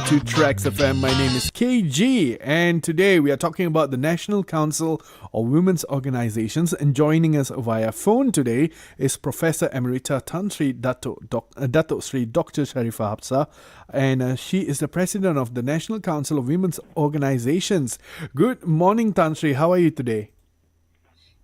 to TRAXXfm. My name is KG, and today we are talking about the National Council of Women's Organizations. And joining us via phone today is Professor Emerita Tan Sri Dato Sri Dr. Sharifah Hapsah, and she is the president of the National Council of Women's Organizations. Good morning, Tan Sri. How are you today?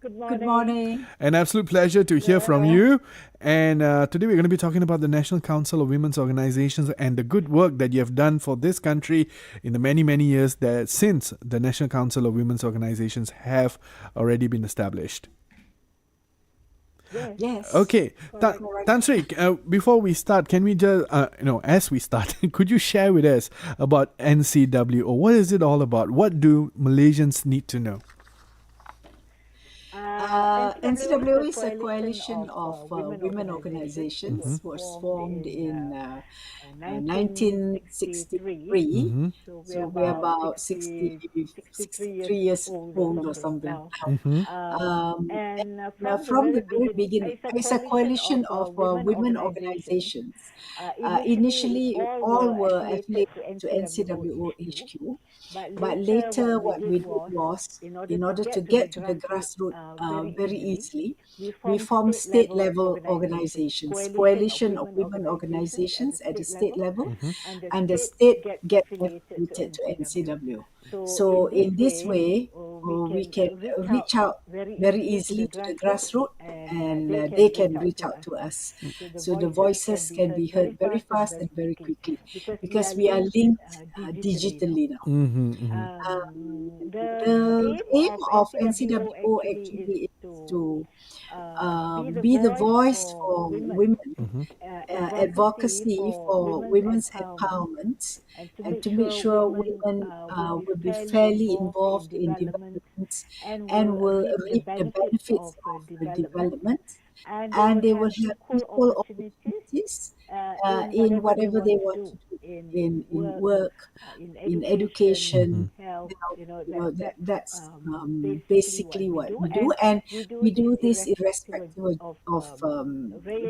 Good morning. An absolute pleasure to hear from you. And today we're going to be talking about the National Council of Women's Organizations and the good work that you have done for this country in the many, many years that since the National Council of Women's Organizations have already been established. Yes. Okay, Tan Sri, before we start, can we just, as we start, could you share with us about NCWO? What is it all about? What do Malaysians need to know? NCWO is a coalition of women organizations. Was formed in 1963. So we're about 63 years old or something. And from the very beginning, it's a coalition of women organizations. Initially, all were affiliated to NCWO HQ. But later, what we did was, in order to get to the grassroots very easily, we formed state-level organizations, coalition of women organizations at the state level, and the state get affiliated to NCWO. So in this way, we can reach out very easily to the grassroots, and they can reach out to us. So the voices can be heard very fast and very quickly because we are linked digitally now. The aim of NCWO actually is to be the voice for women, advocacy for women's empowerment, and to make sure women will be fairly involved in development and will reap the benefits of the development, and they will have equal opportunities in whatever they want to do, in work, in education. That's basically what we do, and we do this irrespective of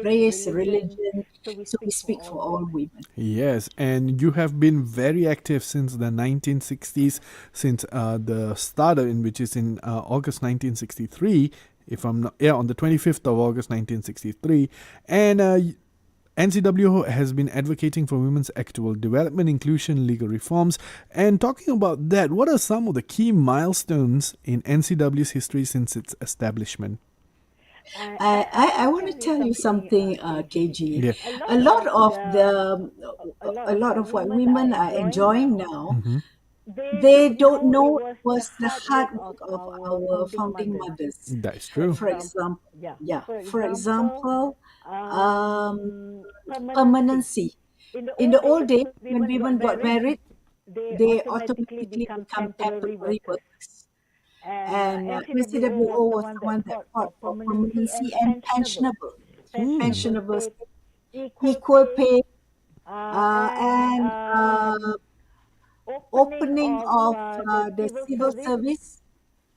race, religion. So we speak for all women. Yes, and you have been very active since the 1960s, since the start in which is in August 1963. If I'm not, on the 25th of August 1963, and NCWO has been advocating for women's equitable development, inclusion, legal reforms. And talking about that, what are some of the key milestones in NCW's history since its establishment? I want to tell you something, KG. Yeah. A lot of what women are enjoying now, they don't know it was the hard work of our founding mothers. That's true. For example, permanency. In the old days, when women got married, they automatically become temporary workers. And NCWO was the one that fought for permanency and pensionable, equal pay, and opening of the civil service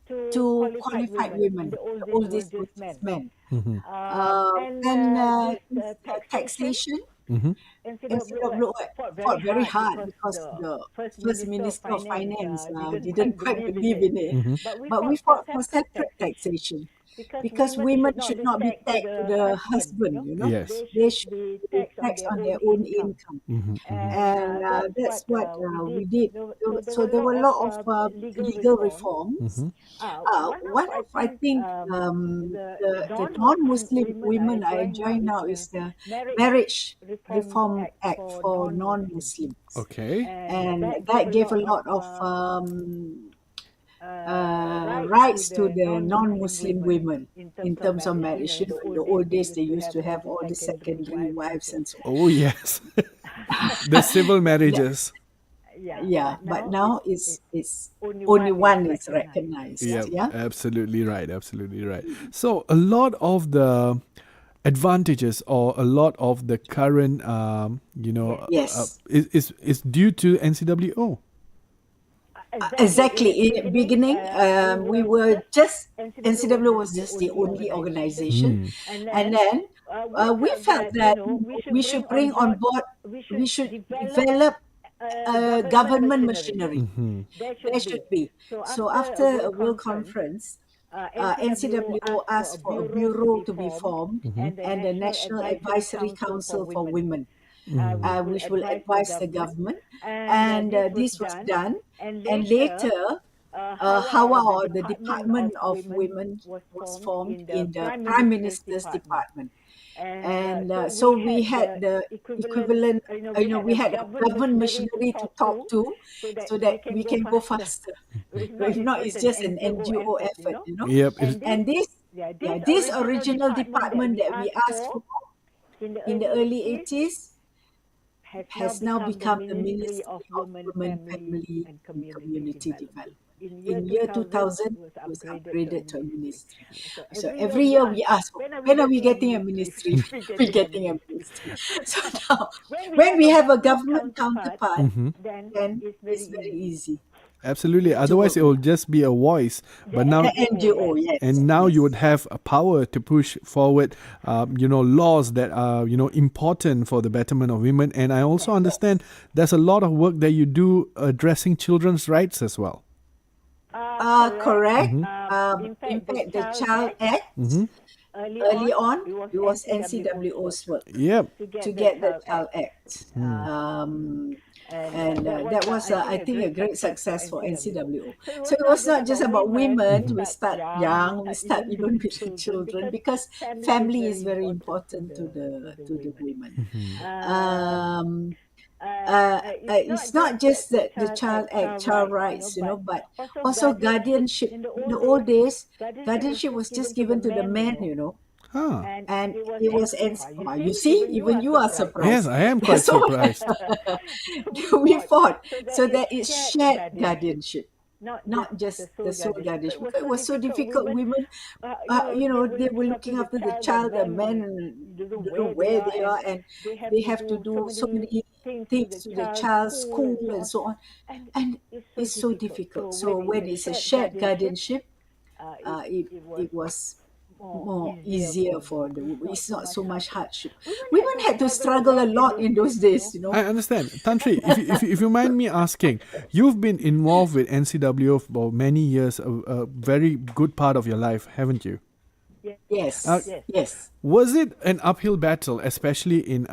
to qualified women. The oldest was men. And taxation. NCWO fought very hard because the first Minister of Finance didn't quite believe in it. But we fought for separate taxation because women should not be taxed to the husband, Yes. They should be taxed on their own income. And that's what we did. So there were a lot of legal reforms. One of, I think, the non-Muslim women are enjoying now is the Marriage Reform Act for non-Muslims. Okay. And that gave a lot of rights to the non-Muslim women in terms of marriage. In the old days, they used to have all the secondary wives and so on. Oh, yes. The civil marriages. Yeah, but now it's only one is recognized. Yeah, absolutely right. So a lot of the advantages or a lot of the current, is due to NCWO. Exactly. In the beginning, we were just, NCWO was just the only organization. And then we felt that we should bring on board, we should develop government machinery. Mm-hmm. There should be. So after a World Conference, NCWO asked for a bureau to be formed and a National Advisory Council for Women, which will advise the government. And this was done. And later, HAWA, or the Department of Women, was formed in the Prime Minister's Department. And so we had the equivalent, we had a government machinery to talk to so that we can go faster. If not, it's just an NGO effort. Yep. And this original department that we asked for in the early 80s has now become the Ministry of Women, Family and Community Development. In year 2000, it was upgraded to a ministry. So every year we ask, when are we getting a ministry? We're getting a ministry. So now, when we have a government counterpart, then it's very easy. Absolutely. Otherwise, it will just be a voice. But now, NGO, yes. and now yes. you would have a power to push forward, laws that are, important for the betterment of women. And I also understand there's a lot of work that you do addressing children's rights as well. Correct. In fact, the Child Act, early on, it was NCWO's work to get the Child Act. And that was, I think, a great success for NCWO. So it was not just about women. We start young, we start even with the children, because family is very important to the women. It's not just the Child Act, child rights, but also guardianship. In the old days, guardianship was just given to the men, and it was, you see, even you are surprised. Yes, I am quite surprised. We fought so that it's shared guardianship, not just the sole guardianship. Because it was so difficult. Women, they were looking after the child. The men don't know where they are, and they have to do so many things to the child's school and so on. And it's so difficult. So when it's a shared guardianship, it was more easier for the women. It's not so much hardship. Women had to struggle a lot in those days, I understand. Tantri, if you mind me asking, you've been involved with NCWO for many years, a very good part of your life, haven't you? Yes. Yes. Was it an uphill battle, especially in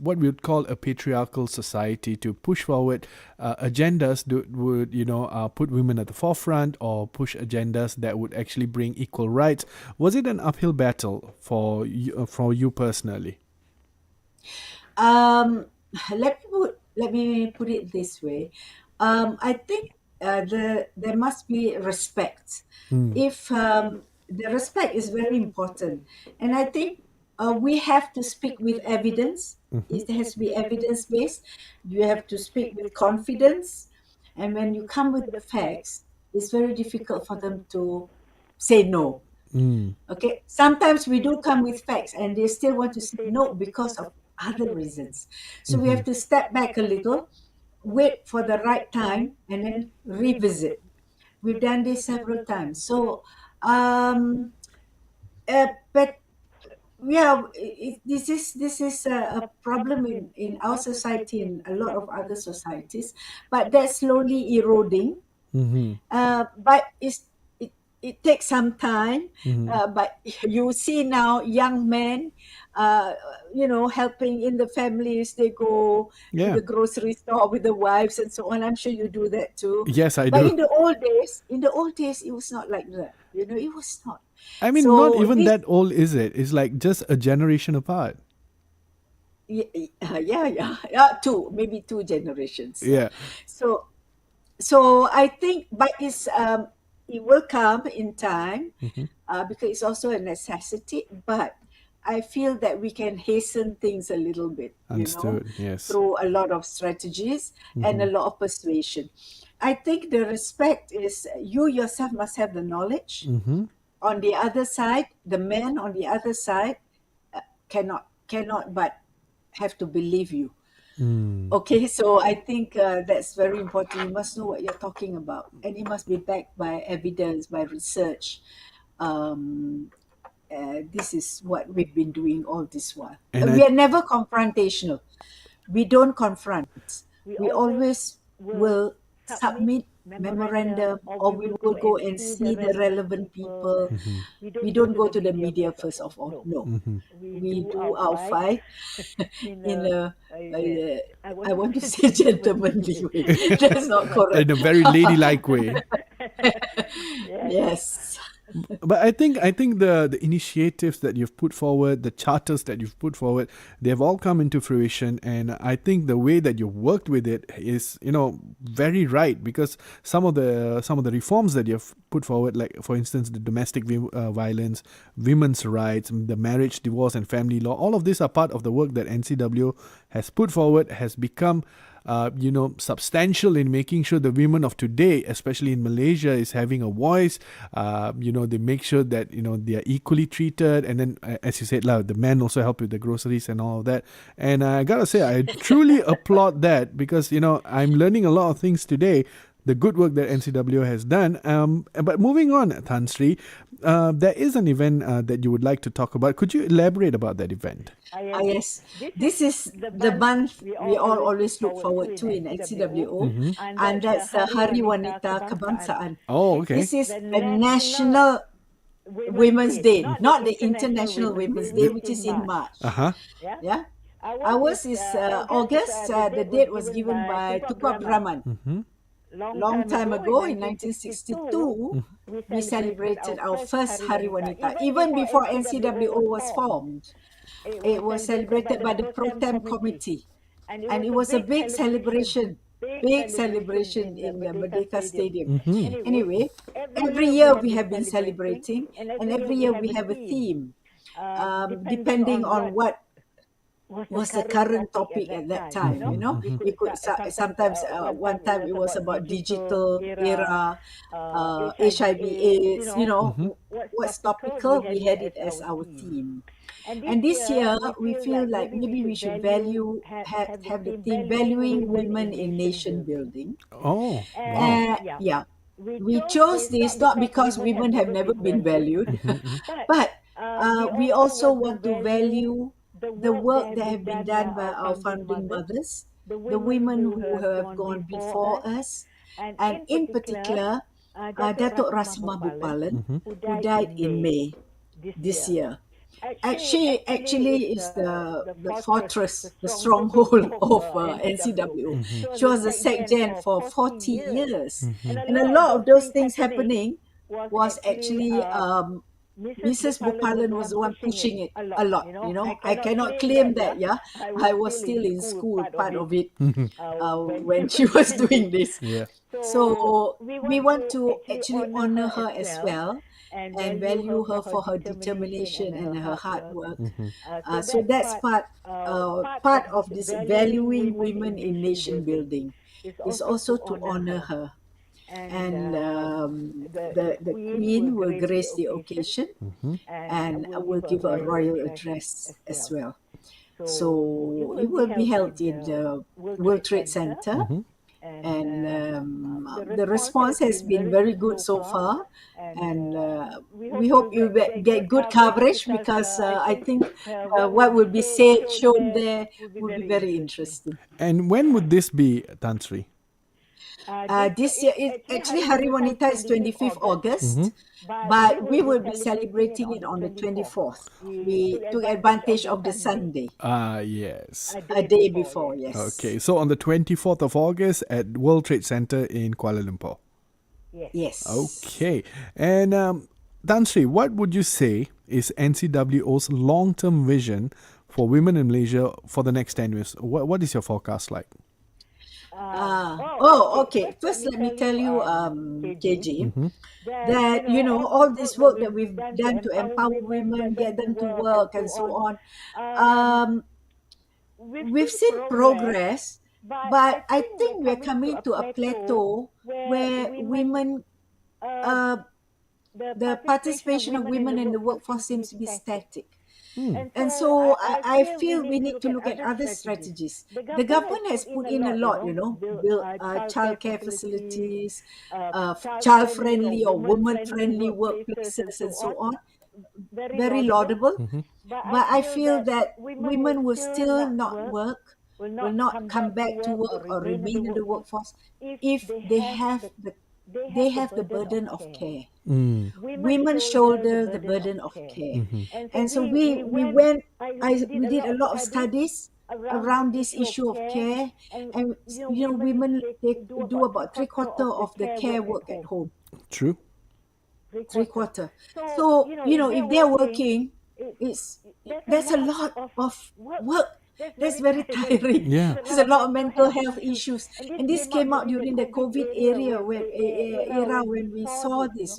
what we would call a patriarchal society, to push forward agendas that would, put women at the forefront, or push agendas that would actually bring equal rights? Was it an uphill battle for you personally? Let me put it this way. I think there must be respect. If the respect is very important, and I think we have to speak with evidence. It has to be evidence based. You have to speak with confidence, and when you come with the facts, it's very difficult for them to say no. Okay, sometimes we do come with facts and they still want to say no because of other reasons. So we have to step back a little, wait for the right time, and then revisit. We've done this several times. So but yeah, this is a problem in our society and a lot of other societies, but that's slowly eroding. But it takes some time. But you see now young men, helping in the families. They go to the grocery store with the wives and so on. I'm sure you do that too. Yes, I do. But in the old days, it was not like that. It was not. I mean, So not even this- that old, is it? It's like just a generation apart. maybe two generations. Yeah. So I think, but it will come in time, because it's also a necessity. But I feel that we can hasten things a little bit, Understood. Yes. through a lot of strategies and a lot of persuasion. I think the respect is, you yourself must have the knowledge. On the other side, the men on the other side cannot but have to believe you. Okay, so I think that's very important. You must know what you're talking about, and it must be backed by evidence, by research. This is what we've been doing all this while. And We are never confrontational. We don't confront. we always will submit memorandum, or we will go and see the relevant people. We don't go to the media first of all. No, we do our fight in a I want to say gentlemanly way. That's not correct. In a very ladylike way. Yes. But I think the initiatives that you've put forward, the charters that you've put forward, they've all come into fruition, and I think the way that you've worked with it is, very right, because some of the reforms that you've put forward, like for instance the domestic violence, women's rights, the marriage, divorce, and family law, all of these are part of the work that NCWO has put forward, has become substantial in making sure the women of today, especially in Malaysia, is having a voice. They make sure that they are equally treated, and then as you said, the men also help with the groceries and all of that. And I gotta say, I truly applaud that, because I'm learning a lot of things today. The good work that NCWO has done. But moving on, Tan Sri, there is an event that you would like to talk about. Could you elaborate about that event? Yes, this is the month we all always look forward to in NCWO, and that's the Hari Wanita Kebangsaan. Oh, okay. This is a national Women's Day, not the International Women's Day, which is in March. Yeah, ours is August. The date was given by Tunku Abdul Rahman. Long time ago, in 1962, we celebrated our first Hari Wanita, even before NCWO was formed. It was celebrated by the Pro Tem Committee, and it was a big celebration in the Merdeka Stadium. Anyway, every year we have been celebrating, and every year we have a theme, depending on what was the current topic at that time. We could sometimes one time it was about digital era, HIV/AIDS. What's topical, we had it as our theme. And this year we feel like maybe we should have the theme valuing women in nation building. Oh, wow. Yeah, we chose this not because women have never been valued, but we also want to value the work that have been done by our founding mothers, the women who have gone before us, and in particular, Dato' Rasma Bupalan, who died in May this year. Actually is the fortress, the stronghold of NCWO. She was the SecGen for 40 years. And a lot of those things happening was actually Mrs. Bupalan was the one pushing it a lot. I cannot claim that, I was still in school, part of it, when she was doing this. Yeah. So we want to actually honor her as well, and value her for her determination and her hard work. So that's part of this valuing women in nation building, is also to honor her. And the Queen will grace the occasion, and will give a royal address as well. So it will be held in the World Trade Center. And the response has been very good so far, and we hope you get good coverage, because I think what will be said, shown there, will be very interesting. And when would this be, Tan Sri? This year, actually Hari Wanita is 25th August, but we will be celebrating it on the 24th. We took advantage of the Sunday. Yes. A day before, yes. Okay, so on the 24th of August at World Trade Center in Kuala Lumpur. Yes. Okay. And Tan Sri, what would you say is NCWO's long-term vision for women in Malaysia for the next 10 years? What is your forecast like? Okay. First, let me tell you, KG, that all this work that we've done to empower women, get them to work, and so on. We've seen progress, but I think we're coming to a plateau where women, the participation of women in the workforce seems to be static. And so I feel we need to look at other strategies. The government has put in a lot, build childcare facilities, child-friendly or woman-friendly workplaces, and so on. Very laudable. But I feel that women will still not work will not come back to work or remain in the workforce if they have the burden of care. Women shoulder the burden of care. And so we did a lot of studies around this issue of care. And, women, they do about three-quarter of the care work at home. True. Three-quarter. So, if they're working, that's a lot of work. That's very tiring. Yeah. There's a lot of mental health issues. And this came out during the COVID era when we saw this,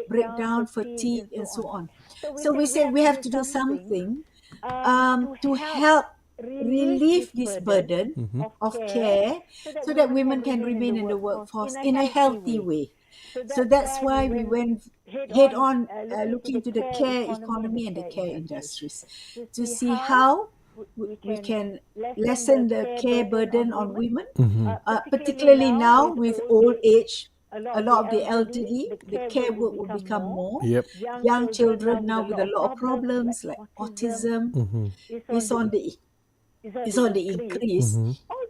breakdown, fatigue, and so on. So we said we have to do something to help relieve this burden of care so that women can remain in the workforce in a healthy way. So that's why we went head on looking into the care economy and the care industries to see how we can lessen the care burden on women, particularly now with old age. A lot of the elderly, the care work will become more. Yep. Young children now with a lot of problems like autism is on the increase.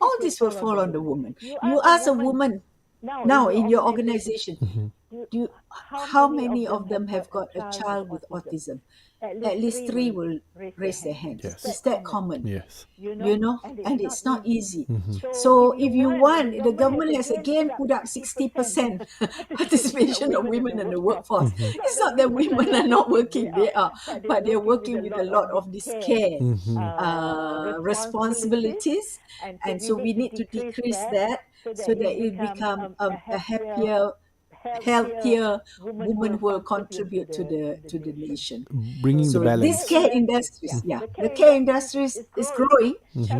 All this will fall on the woman. You ask a woman now in your organization, how many of them have got a child with autism? At least 3 will raise their hands. Yes. Is that common? Yes. And it's not easy. So if you want, the government has again put up 60% participation of women in the workforce. It's not that women are not working, they are, but they're working with a lot of this care responsibilities. And so we need to decrease that so that it become a happier, healthier women who will contribute to the nation. Bringing the balance. This care industries, the care industries is growing.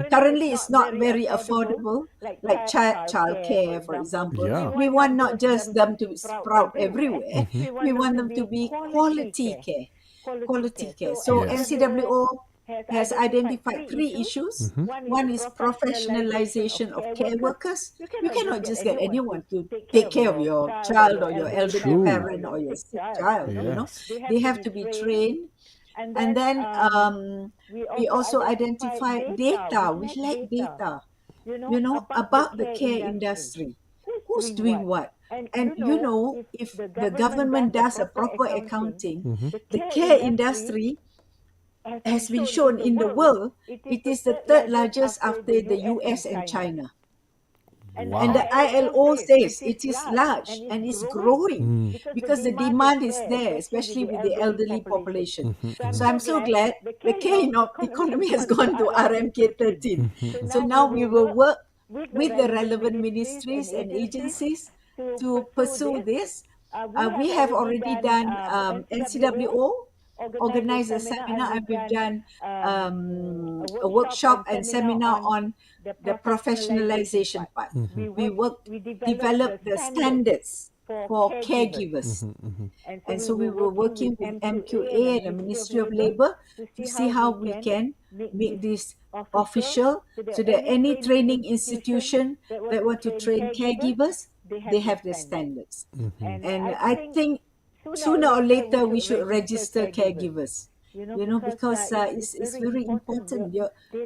Currently, it's not very affordable, like child care, for example. Yeah. We want not just them to sprout everywhere. We want them to be quality care. Quality care. So Yes. NCWO has identified 3 issues. One is professionalization of care workers. You cannot just get anyone to take care of your child or your elderly True. parent or your sick child. Yes. They have to be trained. And then we also identify data. We lack data, about the care industry. Who's doing what? And if the government does a proper accounting, the care industry has been shown in the world, it is the 3rd largest after the US and China. Wow. And the ILO says it is large and it's growing because the demand is there, especially with the elderly population. So I'm so glad the care economy has gone to RMK 13. So now we will work with the relevant ministries and agencies to pursue this. We have already done NCWO organize a seminar, and we've done a workshop and seminar on the professionalization part. We developed the standards for caregivers. And so we were working with MQA and the Ministry of Labour to see how we can make this official so that any training institution that want to train caregivers, they have the standards. And I think sooner or later we should register caregivers, because it's very important.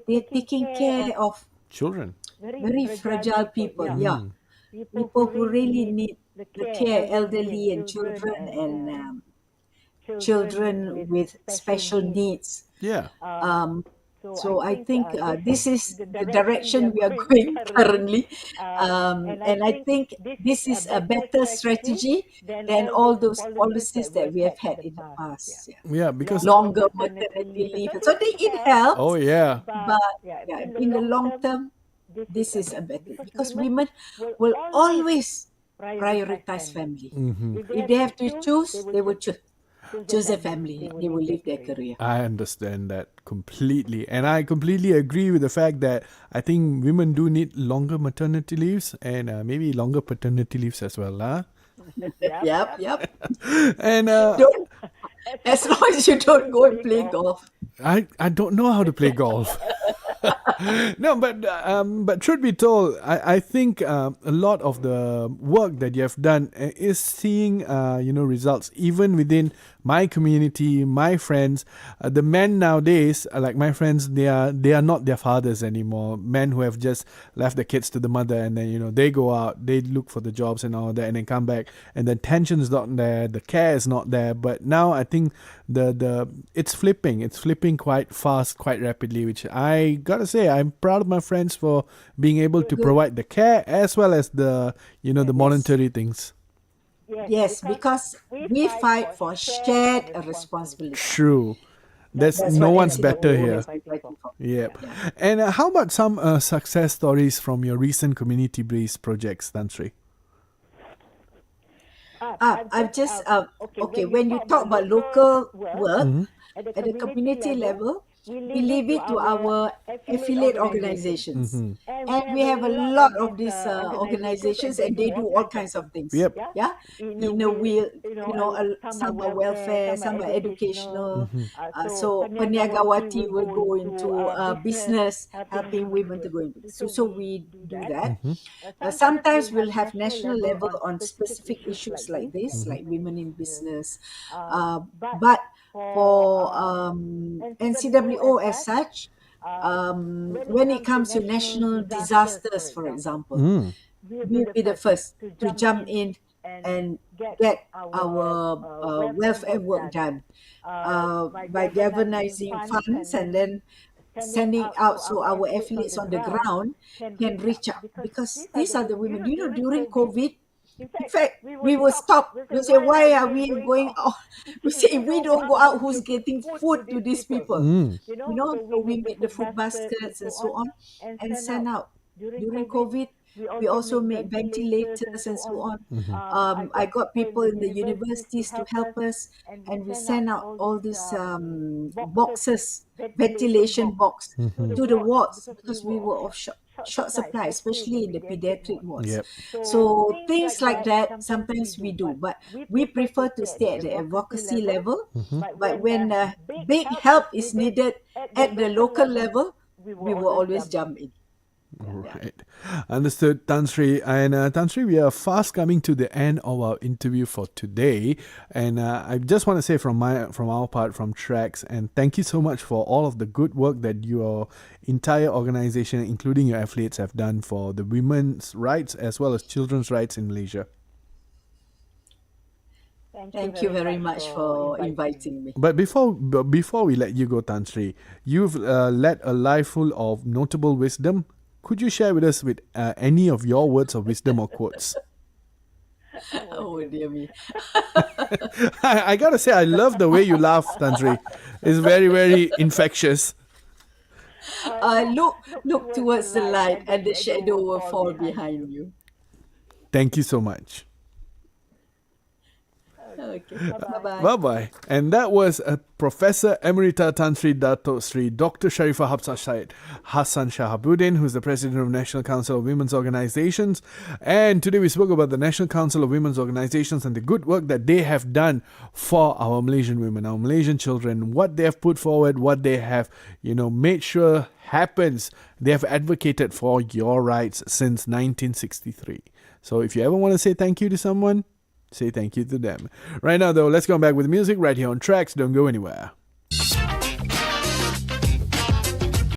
They're taking care of Children. very fragile people, people who really need the care, elderly and children, and children with special needs. Yeah. So I think this is the direction we are going currently. And I think this is a better strategy than all those policies that we have had in the past. Yeah, because Longer maternity leave. So it helps. oh yeah. But in the long term, this is a better, because women will always prioritize family. If they have to choose, they will choose a family. They will leave their career. I understand that completely. And I completely agree with the fact that I think women do need longer maternity leaves and maybe longer paternity leaves as well. Huh? Yep. And As long as you don't go and play golf. I don't know how to play golf. No, but truth be told, I think a lot of the work that you have done is seeing results even within my community, my friends. The men nowadays, like my friends, they are not their fathers anymore. Men who have just left the kids to the mother, and then they go out, they look for the jobs and all that, and then come back, and the tension's not there, the care is not there. But now I think the it's flipping quite fast, quite rapidly, which I gotta say I'm proud of my friends for being able to provide the care as well as the the monetary things. Yes, because we fight for shared responsibility. True. There's That's no what one's better NCWO here. has been fighting for. Yep. Yeah. And how about some success stories from your recent community-based projects, Tansri? I've just okay. When you talk about local work at the community level, we leave it to our affiliate organizations, and we have a lot of these organizations, and they do all kinds of things. Yep. Yeah, in a will, some are welfare, some are educational. So Paniagawati will go into business, helping women to go into business. So we do that. Sometimes we'll have national level on specific issues like this, like women in business. But for NCWO as such, when it comes to national disasters, for example, we'll be the first to jump in and get our welfare work done by galvanizing funds and then sending out so our affiliates on the ground can reach out, because these are the women. During COVID, in fact, we will stop. We say, why are we going out? We say, if we don't go out, who's getting food to these people? So we make the food baskets and so on and send out. During COVID, we also make ventilators and so on. I got people in the universities to help us, and we send out all these boxes, ventilation box, to the wards, because we were of short supply, especially in the pediatric wards. Yep. So things like that sometimes we do, but we prefer to stay at the advocacy level. But when big help is needed at the local level, we will always jump in. Right. Understood, Tansri. And Tansri, we are fast coming to the end of our interview for today. And I just want to say from our part, from Trax, and thank you so much for all of the good work that your entire organization, including your affiliates, have done for the women's rights as well as children's rights in Malaysia. Thank you very much for inviting me. But before we let you go, Tansri, you've led a life full of notable wisdom. Could you share with us any of your words of wisdom or quotes? Oh, dear me. I gotta say, I love the way you laugh, Tansri. It's very, very infectious. Look towards the light, and the shadow will fall behind you. Thank you so much. Okay, bye-bye. Bye-bye. And that was Professor Emerita Tan Sri Dato Sri Dr. Sharifah Hapsah Syed Hassan Shahabudin, who's the President of National Council of Women's Organizations. And today we spoke about the National Council of Women's Organizations and the good work that they have done for our Malaysian women, our Malaysian children, what they have put forward, what they have, made sure happens. They have advocated for your rights since 1963. So if you ever want to say thank you to someone, say thank you to them. Right now, though, let's go back with music right here on Tracks. Don't go anywhere.